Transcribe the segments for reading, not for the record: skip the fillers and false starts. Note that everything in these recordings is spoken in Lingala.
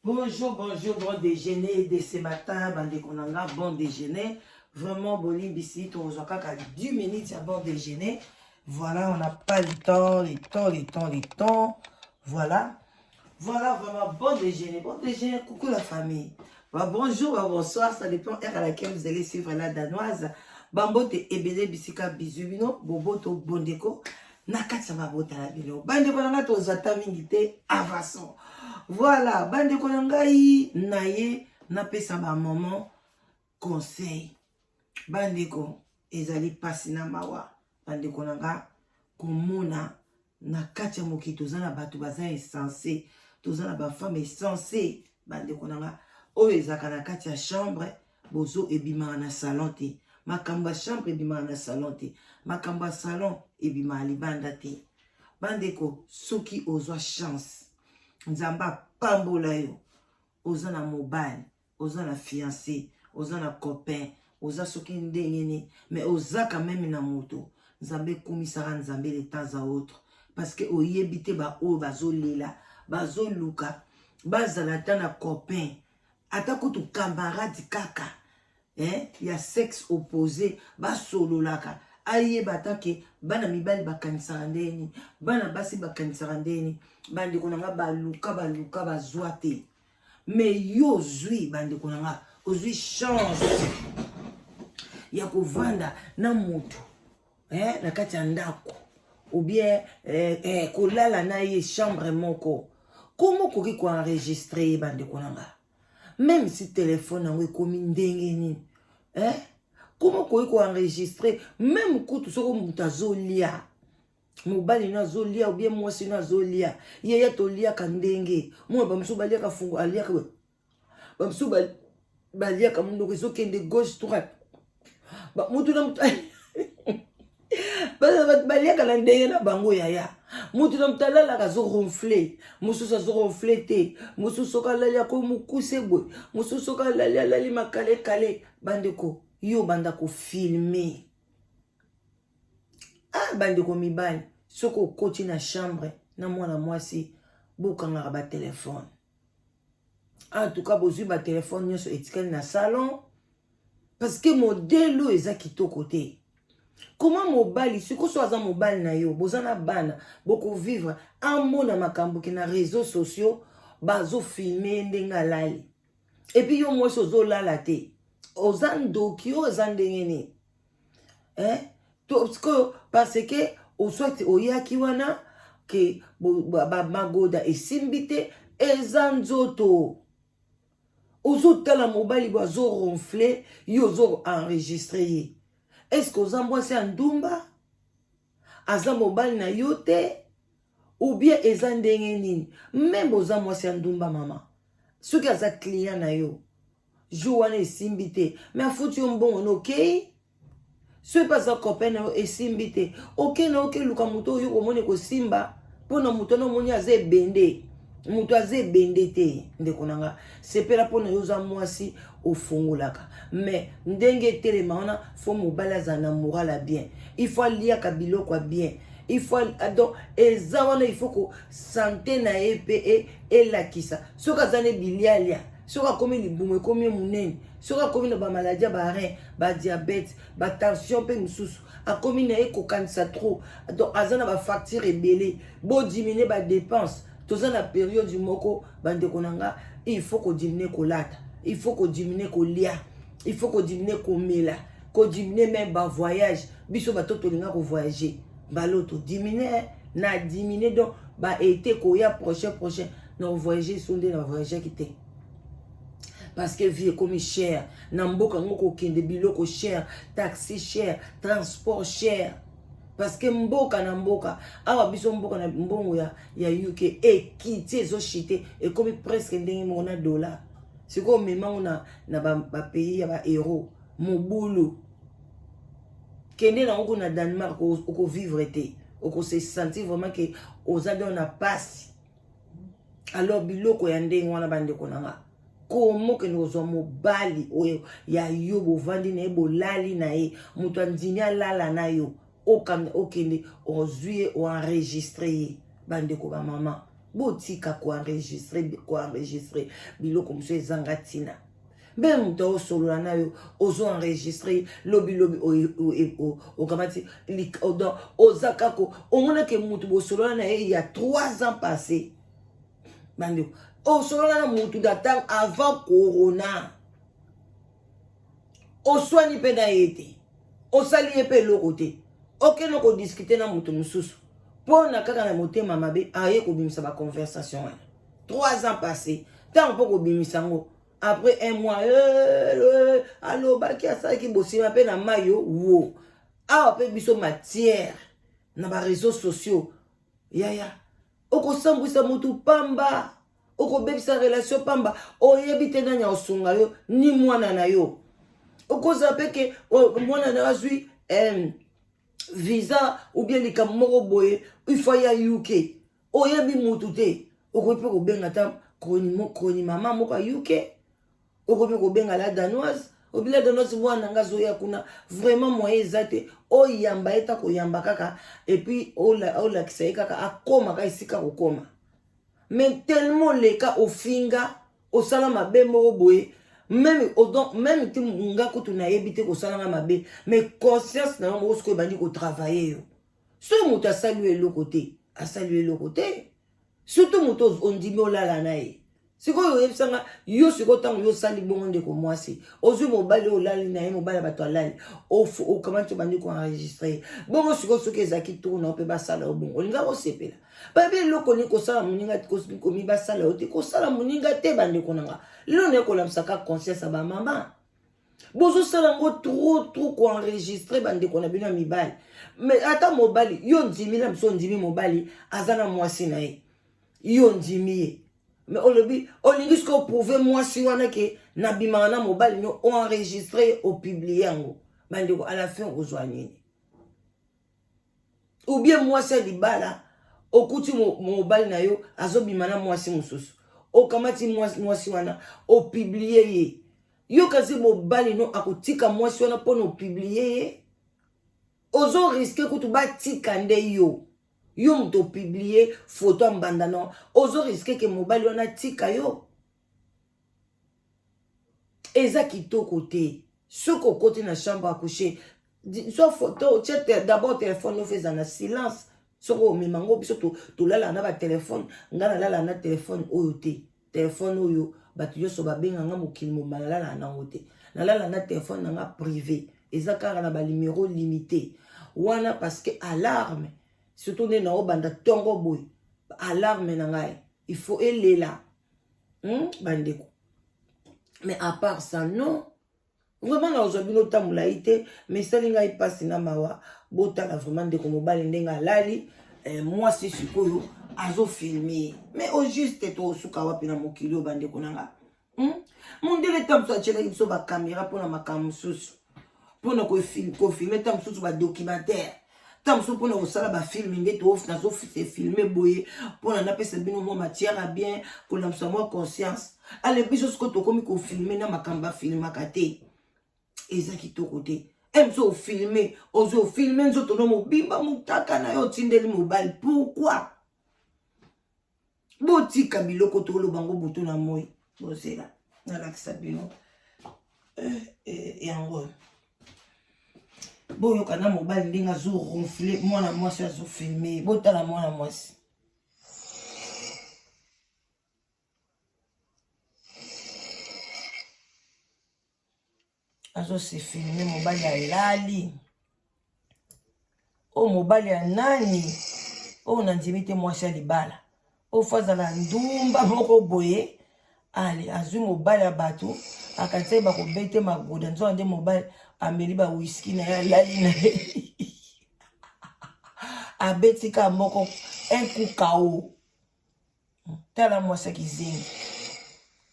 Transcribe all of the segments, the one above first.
Bonjour, bonjour, bon déjeuner de ce matin, bande konanga, bon déjeuner. Vraiment, Bolim ici, tu reçois qu'à 10 minutes à bon déjeuner. Voilà, on n'a pas le temps. Voilà. Voilà, vraiment, bon déjeuner. Bon déjeuner, coucou la famille. Bah, bonjour, bah, bonsoir, ça dépend heure à laquelle vous allez suivre la danoise. Bambote ebele bisika bizubino, boboto bondeko. Nakatsa mabota la bilo. Bande konanga to zata mingite avason. Voilà, bande konangai naye napesa ba maman conseil. Bandeko ezali pasi na mawa. Bande konanga komona na kati ya moki tozana bato baza insensé, tozana ba femme insensé. Bande konanga oyo ezaka na kati ya chambre bozo ebima na salon te. Makamba chambre ebima na salon te. Makamba salon ebima libanda te. Bandeko soki ozwa chance Nzamba pambola yo. Oza na mobile, oza na fiancé, oza na copain, oza soki ndengeni, mais oza quand même na moto. Nzambe komisara nzambe de temps à autre. Parce que oyebite ba o bazo lela, bazo luka, bazala ta na copain. Ata kutu camarade kaka. Ya sexe opposé, ba solo laka. Aye batake bana mibali bakanisaka ndeni, bana basi bakanisaka ndeni, bande konanga baluka bazwa te. Mais yo zui bande konanga ozui chance ya kovanda na moto na kati ya ndako ou bien kolala na ye chambre moko. Comment koki ko enregistrer bande konanga? Même si téléphone nango ekomi ndenge nini comment koki ko enregistrer même kutu soko mutu azolia mobali na azolia ou bien mwasi na azolia yeye toliaka ndenge mwa bamusu baliaka fungo aliaka bamusu baliaka munoko ezokende gauche droite mutu na mutu baliaka na ndenge na bango yaya mutu na mutu alalaka azoronfle mosusu azoronfle te mosusu soki alali ako mokuse boye mosusu soki alali makalekale bandeko yo banda kofilme bandeko mibali soki okoti na chambre na mwana mwasi bokangaka batelefone. En tout cas bozwi batelefone nyonso etikali na salon parce que modèle oyo eza kitoko te. Comment mobali siko so aza mobali na yo boza na bana boko vivre amona makambo ki na réseaux sociaux bazofilme ndenge alali et puis yo mwasi ozolala te oza ndoki oyo eza ndenge nini parce que oswati oyaki wana ke magoda esimbi te eza nzoto ozotala mobali bo azoronfle yo ozo enregistre ye. Est-ce que oza mwasi ya ndumba aza mobali na yo te ou bien eza ndenge nini? Même oza mwasi ya ndumba mama soki aza client na yo jour wana esimbi te mais afuti yo mbongo na okei soki aza copain na yo esimbi te okei na okei luka moto oyo komoni kosimba mpona moto na omoni aza ebende moto aza ebende te ndeko nanga sepela mpona yo oza mwasi ofungolaka mais ndenge etelema wana fo mobali azala na moral ya bien il faut aliaka biloko ya bien il faut donc eza wana il faut ko sante na ye mpe elakisa soki aza ne bilialia soki akomi libumu ekomi monene soki akomi na bamaladi ya barein badiabete batension mpe mosusu akomi na ye kokanisa trop donc aza na bafacture ebele bodimine badepense toza na période moko bandeko na nga il faut kodimine kolata il faut kodimine kolia il faut kodimine komela kodimine même bavoyage biso bato tolinga kovoyager baloto dimine na dimine donc baete koya prochain na voyager sonde na voyager ki te parce que vie comme cher na mboka ngoko kende biloko cher taxi cher transport cher parce que mboka na mboka awa biso mboka na mbongo ya UK ekiti ezochite ekomi presque ndenge mona dollar siko memango na ba pays ya ba euro mobulu kende na ngoko na Danemark oko vivre te oko se sentir vraiment que oza dans na passe alors biloko ya ndenge wana bandeko nanga komo ke nozwa mobali oyo ya yo bovandi na ye bolali na ye moto andini alala na yo okende ozwi ye oenregistre ye bandeko ba mama botika koenregistre biloko mosusu ezanga ntina mbe moto osolola na yo ozoenregistre lobi okamati oza kako omonake motu bosolola na ye ya 3 ans passé bandeko osolola na motu datango avant corona oswani mpe na ye te osali ye mpe eloko te okende kodiskute na moto mosusu mpo na kaka na motema mabe aye kobimisa baconversation wana 3 ans passé ntango mpo kobimisa yango après 1 mois alobaki asalaki bosima mpe na mayo wo awa mpe biso matière na bareseau sociaux yaya okosambwisa motu pamba okobebisa relation pamba oyebi te nani osunga yo ni mwana na yo okoza peke mwana na azwi visa ou bien likambo moko boye il faut ya UK oyebi mutu te okoki mpe kobenga ta kroni mama moko ya UK okoki mpe kobenga la danoise obi la danoise mwana nga azoya kuna vraiment moyen eza te oyamba ye ta koyamba kaka epuis olakisa ye kaka akomaka esika kokoma mais tellement leka ofinga osala mabe moko boye même ti nga kutu nayebi te kosalanga mabe mais conscience na yo moko sikoyo ebandi kotravaille yo soki moto asali yo eloko te asali yo eloko te surtout moto ondimi olala na ye sikoyo oyebisanga yo sikoyo ntango yo osali bongo ndeko mwasi ozwi mobali olali na ye mobali ya bato alali okamati obandi koenregistre bongo sikoyo soki ezalaki tour na yo mpe basala yo bongo olinga kosepela bayebi eloko ni kosala moninga komi basala yo te kosala moninga te bandeko nanga lelo nayekolamisaka conscience ya bamama bozosala yango trop koenregistre bandeko na bino ya mibali mais ata mobali yo ndimi na biso ndimi mobali aza na mwasi na ye yo ndimi ye mais olobi olingi soki oprouve mwasi wana ke nabimaka na mobali no oenregistre opiblie yango bandeko à la fin okozwa nini ou bien mwasi ya libala okuti mobali na yo azobima na mwasi mosusu okamati mwasi wana opiblie ye yo kasi mobali no akotika mwasi wana mpona opiblie ye ozo riske kutu batika nde yo moto opiblie foto ya mbanda no ozo riske ke mobali wana tika yo eza kitoko te soki okoti na chambre akouche so photo tia d'abord telefone ofeza na silence soko omema ngo biso tolala na batelefone nga nalala na telefone oyo te telefone oyo bato nyonso babenganga mokili mobima nalala nango te nalala na telefone nanga privé eza kaka na balimero limité wana parce que alarme surtout nde na obanda ntongo boye alarme na ngai il faut elela bandeko mais à part ça non vraiment nazwa bino tambola ye te mais esali ngai mpasi na mawa botala vraiment ndeko mobali ndenge alali mwasi sikoyo azofilme mais au juste tosuka wapi na mokili oyo bandeko na nga mondele ta mosusu atielaki biso bakamera mpona makambo mosusu mpona kofilme ta mosusu badocumentaire ta mosusu mpona kosala bafilme nde nazofilme boye mpona napesa bino mwa matière a bien kolamisa mwa conscience ale biso sikoyo tokomi kofilme na makambo bafilmaka te eza kitoko te biso ofilme ozwi ofilme nzoto no mobimba motaka na yo otindeli mobali pourquoi botika biloko tokoloba ngo butu na moi bozela nalakisa bino yango boyoka na mobali ndenge azoronfle mwana mwasi azofilme botala mwana mwasi azosefilme mobali alali o mobali ya nani oyo nandimi te mwasi ya libala oyo fo azala ndumba moko boye ale azwi mobali ya bato akanisa bakobete magoda nzoka nde mobali ameli bawiski na ye alali na ye abetika moko un coup kao tala mwasi ya kizengi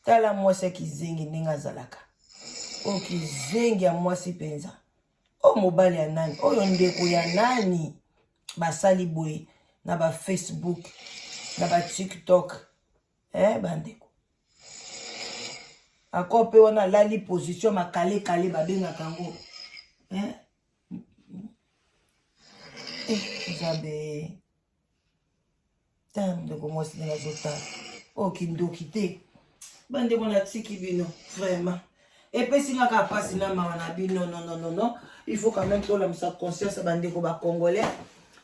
tala mwasi ya kizengi ndenge azalaka oyo kizengi ya mwasi mpenza oyo mobali ya nani oyo ndeko ya nani basali boye na bafacebook na batiktok bandeko ako mpe wana alali position makalekale babengaka yango nzabe Putain, de comment c'est la zota. Oh, kindoki te. Bande qu'on a tiki bino, vraiment. Et puis si on a pas si non. Il faut quand même que l'on ait conscience bande qu'on va congolais.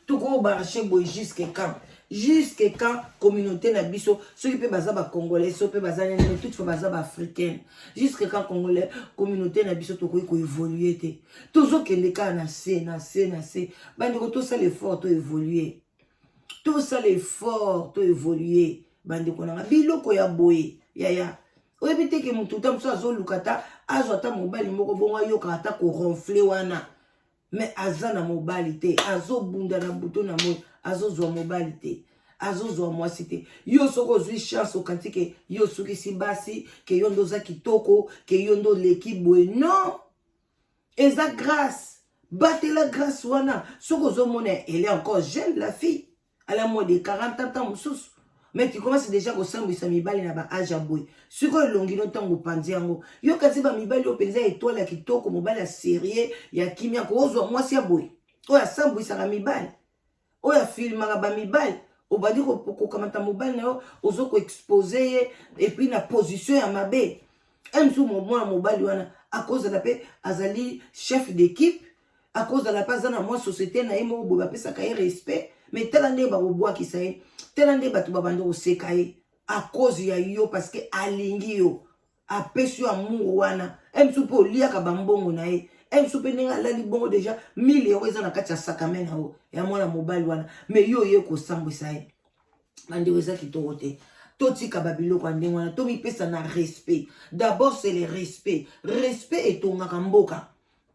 Tout qu'on va marcher jusqu'à quand? Jusqu'à quand communauté na biso ceux qui peuvent baza ba congolais ceux qui peuvent baza tout faut baza ba africain jusqu'à quand congolais communauté na biso to ko évoluer te toujours que les cas na c bande ko tout ça l'effort to évoluer tout ça l'effort to évoluer bande ko na biloko ya boye ya oyebite ke mutu tamso azolukata azota mobali moko bonga yoka ata ko ronfler wana mais azana mobali te azobunda na buto na mo azozwa mobali te azozwa mwasi te yo soko zwi chance okanti ke yo soki si basi ke yo ndoza kitoko ke yo ndo leki boye non eza grâce batela grâce wana soko zomona elle est encore jeune la fille elle a moins de 40 ans mususu mais tu commences déjà ko sambisa mibali na ba âge boy siko longi no tango panzi yango yo kasi ba mibali o penza étoile ya kitoko mobali ya sérieux ya kimia ko ozwa mwasi ya boy o ya sambisa ka mibali o ya filma ba mibali o badi ko kamata mobali na yo ozo ko exposer et puis na position ya mabe emsu mwa mobali wana à cause de la paix azali chef d'équipe à cause de la paix na moi société na imo bo ba pesa ka respect mais telande ba boboa ki saye telande batu babando osekaye à cause ya yo parce que alingi yo apesi yo amour wana emsu po liaka bambongo na ye emsu pe ninga lali bongo déjà 1000 euros eza na kati ya sakame na yo ya mwana mobali wana mais yo ye ko sambisa ye bande eza kitoko te totika babiloko ya ndenge wana tomipesa na respect d'abord c'est le respect etongaka mboka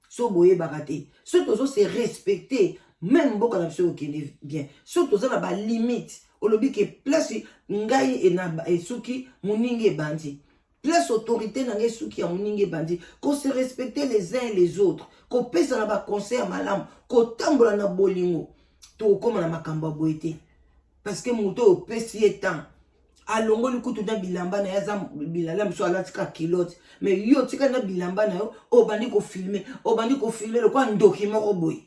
so boyebaka te so tozo se respecter même mboka na biso okende bien so toza na balimite olobi ke place ngai esuki moningi ebandi place autorité na ngai esuki ya moningi ebandi ko se respecter les uns et les autres kopesa na baconseil ya malamu kotambola na bolingo tokokóma na makambo ya boye te parce que moto opesi ye temps alongoli kutu na bilamba na yaza bilala miso alatika kilote mais yo tika na bilamba na yo obandi ko filmer le quoi ndoki moko boye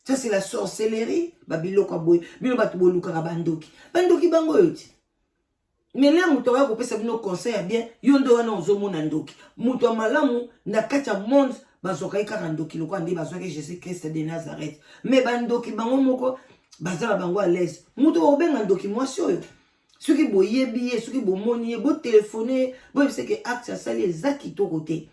ça c'est la sorcellerie babiloko boye bino batu boluka ka bandoki bango yoti mais là muto wa ko pesa bino conseil ya bien yo ndo wana ozomona ndoki muto malamu na kati ya monde bazokai kaka ndoki lo kwa ndi bazokai Jésus Christ de Nazareth mais bandoki bango moko bazala bango à l'aise muto obenga ndoki mwasi oyo soki boyebi ye soki bomoni ye bo téléphoner bo c'est que acte sali eza kitoko te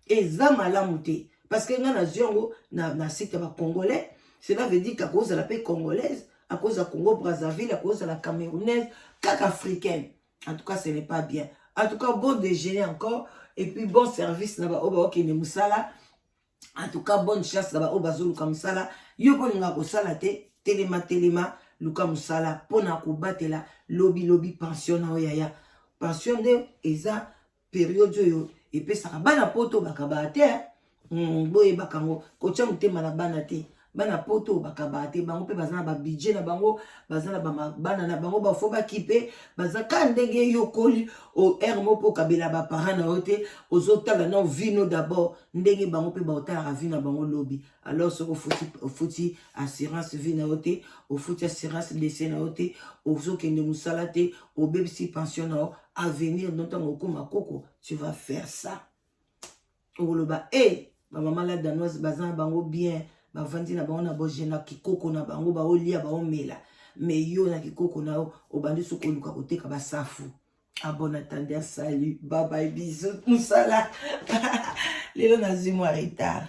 eza malamu te parce que nga na ziongo na site ba congolais cela veut dire qu'à cause de la paix congolaise à cause de Congo Brazzaville à cause de la camerounaise cac africaine en tout cas ce n'est pas bien en tout cas bon déjeuner encore et puis bon service na ba oba okene musala en tout cas bonne chance na ba oba zoluka musala yo ko linga ko sala te telema luka musala pona ko batela lobi pension na oyaya pension de eza période yo epesaka bana poto bakaba te boye bakango ko tcha mutema na bana te bana poto bakaba te bango pe bazana ba budget na bango bazana ba bana na bango ba fo ba kipe bazaka ndenge yokoli o hermo po kabela ba parents na ote ozotala na vino d'abord ndenge bango pe ba otala vino bango lobi alors ce futi assurance vie na ote o futi assurance décès na ote ozokende musala te o bebisi pension na avenir notango koma koko tu vas faire ça oloba ba maman la danoise bazana bango bien bavandi na bango na bojena kikoko na bango baolia baomela mais yo na kikoko na obandi soko luka koteka basafu ah bon attendez salut bye bye bisous musala lelo na zimo retard